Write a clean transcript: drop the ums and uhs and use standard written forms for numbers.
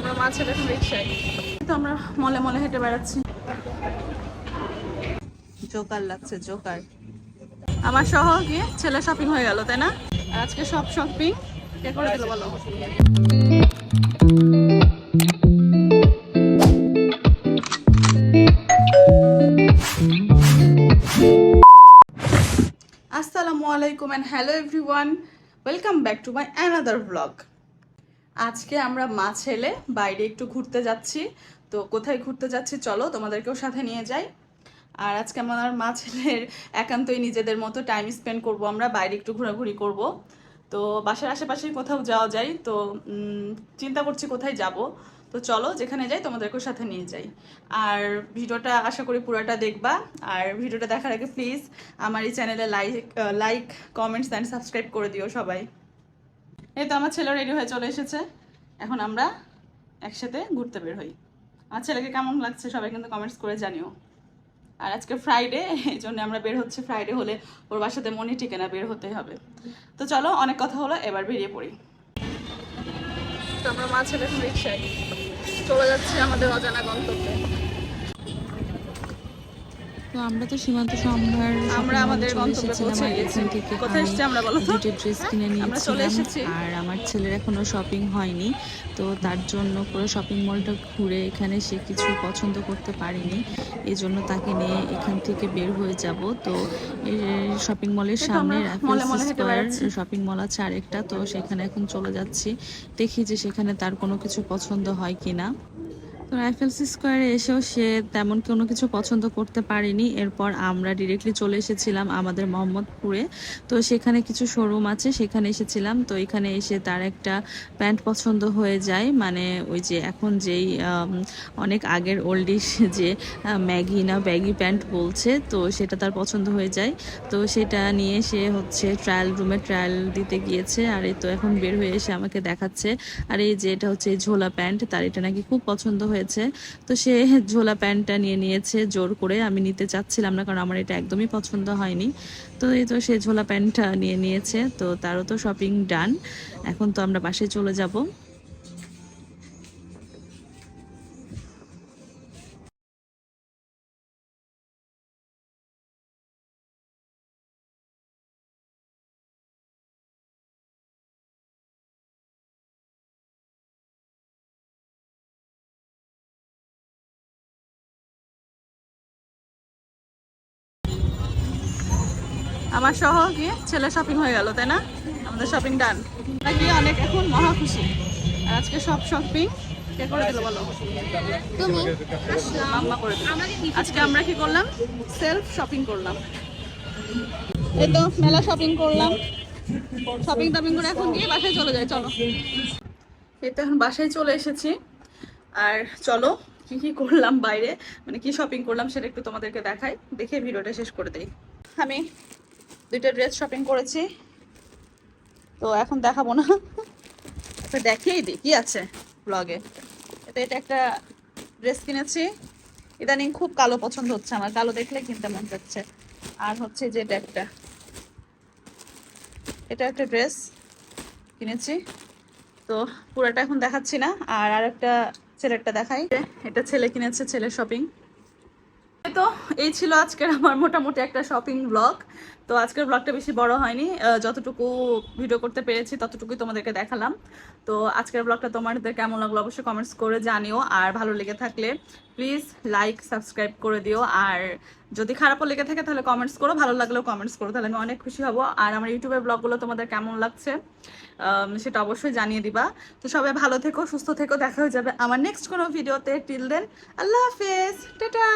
আমরা মা ছেলে এখন রিক্সায়, তো আমরা মলে মলে হেঁটে বেড়াচ্ছি। জোকার লাগছে, জোকার। আমার সহ কি ছেলে শপিং হয়ে গেল, তাই না? আর আজকে সব শপিং কে করে দিল বলো? আসসালামু আলাইকুম and hello everyone, welcome back to my another blog. আজকে আমরা মা ছেলে বাইরে একটু ঘুরতে যাচ্ছি। তো কোথায় ঘুরতে যাচ্ছি চলো তোমাদেরকেও সাথে নিয়ে যাই। আর আজকে আমার মা ছেলের একান্তই নিজেদের মতো টাইম স্পেন্ড করব, আমরা বাইরে একটু ঘোরাঘুরি করব। তো বাসার আশেপাশে কোথাও যাওয়া যায়, তো চিন্তা করছি কোথায় যাব। তো চলো যেখানে যাই তোমাদেরকেও সাথে নিয়ে যাই। আর ভিডিওটা আশা করি পুরোটা দেখবা। আর ভিডিওটা দেখার আগে প্লিজ আমার এই চ্যানেলে লাইক কমেন্টস অ্যান্ড সাবস্ক্রাইব করে দিও সবাই। এই তো আমার ছেলে রেডি হয়ে চলে এসেছে, এখন আমরা একসাথে ঘুরতে বের হই। আমার ছেলেকে কেমন লাগছে সবাই কিন্তু কমেন্টস করে জানিও। আর আজকে ফ্রাইডে, এই জন্য আমরা বের হচ্ছে। ফ্রাইডে হলে ওর বাসাতে মনে টিকে না, বের হতেই হবে। তো চলো, অনেক কথা হলো, এবার বেরিয়ে পড়ি। তো আমরা মা ছেলে এখন রিক্সায় চলে যাচ্ছি আমাদের অজানা গন্তব্যে। তো আমরা তো সীমান্ত সম্ভার আমরা আমাদের গন্তব্যে পৌঁছে গেছি। কোথায় এসেছি আমরা বলো তো? দুটো ড্রেস কিনে আমরা চলে নিয়েছিলাম। এসেছি। আর আমার ছেলের এখনো শপিং হয়নি, তো তার জন্য পুরো শপিং মলটা ঘুরে এখানে সে কিছু পছন্দ করতে পারেনি, এই জন্য তাকে নিয়ে এখান থেকে বের হয়ে যাব। তো এই শপিং মলের সামনে শপিং মল আছে আরেকটা, তো সেখানে এখন চলে যাচ্ছি। দেখি যে সেখানে তার কোনো কিছু পছন্দ হয় কিনা। তো রাইফেলস স্কোয়ারে এসেও সে তেমন কোনো কিছু পছন্দ করতে পারেনি। এরপর আমরা ডিরেক্টলি চলে এসেছিলাম আমাদের মোহাম্মদপুরে। তো সেখানে কিছু শোরুম আছে, সেখানে এসেছিলাম। তো এখানে এসে তার একটা প্যান্ট পছন্দ হয়ে যায়, মানে ওই যে এখন যেই অনেক আগের ওল্ডিশ যে ম্যাগি না ব্যাগি প্যান্ট বলছে, তো সেটা তার পছন্দ হয়ে যায়। তো সেটা নিয়ে সে হচ্ছে ট্রায়াল রুমে ট্রায়াল দিতে গিয়েছে। আর এই তো এখন বের হয়ে এসে আমাকে দেখাচ্ছে, আর এই যে এটা হচ্ছে ঝোলা প্যান্ট, তার এটা নাকি খুব পছন্দ হয়েছে। তো সে ঝোলা প্যান্টটা নিয়ে নিয়েছে জোর করে। আমি নিতে চাচ্ছিলাম না, কারণ আমার এটা একদমই পছন্দ হয়নি। তো এই তো সে ঝোলা প্যান্টটা নিয়ে নিয়েছে, তো তারও তো শপিং ডান। এখন তো আমরা বাসায় চলে যাব। আমার সহ কি ছেলে শপিং হয়ে গেল, তাই না? আমাদের শপিং ডান, নাকি অনেক এখন মহা খুশি। আর আজকে সব শপিং কে করে দিল বলো? তুমি। আম্মা করে দিল। আজকে আমরা কি করলাম? সেলফ শপিং করলাম। এই তো মেলা শপিং করলাম, শপিং টপিং করে এখন গিয়ে বাসায় চলে যাই। চলো, এই তো এখন বাসায় চলে এসেছি। আর চলো কি কি করলাম বাইরে, মানে কি শপিং করলাম সেটা একটু তোমাদেরকে দেখাই, দেখে ভিডিওটা শেষ করে দেই। আমি দুইটা ড্রেস শপিং করেছি, তো এখন দেখাবো না, দেখিয়েই দিই কি আছে ব্লগে। এটা একটা ড্রেস কিনেছি, ইদানিং খুব কালো পছন্দ হচ্ছে আমার, কালো দেখলে কিনতে মন যাচ্ছে। আর হচ্ছে যে এটা একটা ড্রেস কিনেছি, তো পুরোটা এখন দেখাচ্ছি না। আর আরেকটা ছেলেরটা দেখাই, এটা ছেলে কিনেছে, ছেলের শপিং। তো এই ছিল আজকের আমার মোটামুটি একটা শপিং ব্লগ। তো আজকের ব্লগটা বেশি বড় হয়নি, যতটুকু ভিডিও করতে পেরেছি ততটুকুই তোমাদেরকে দেখালাম। তো আজকের ব্লগটা তোমাদের কেমন লাগলো অবশ্যই কমেন্টস করে জানিও। আর ভালো লেগে থাকলে প্লিজ লাইক সাবস্ক্রাইব করে দিও। আর যদি খারাপও লেগে থাকে তাহলে কমেন্টস করো, ভালো লাগলেও কমেন্টস করো, তাহলে আমি অনেক খুশি হব। আর আমার ইউটিউবের ব্লগগুলো তোমাদের কেমন লাগছে সেটা অবশ্যই জানিয়ে দিবা। তো সবাই ভালো থেকো, সুস্থ থেকো, দেখা হয়ে যাবে আমার নেক্সট কোনো ভিডিওতে। টিল দেন, আল্লাহ হাফেজ, টাটা।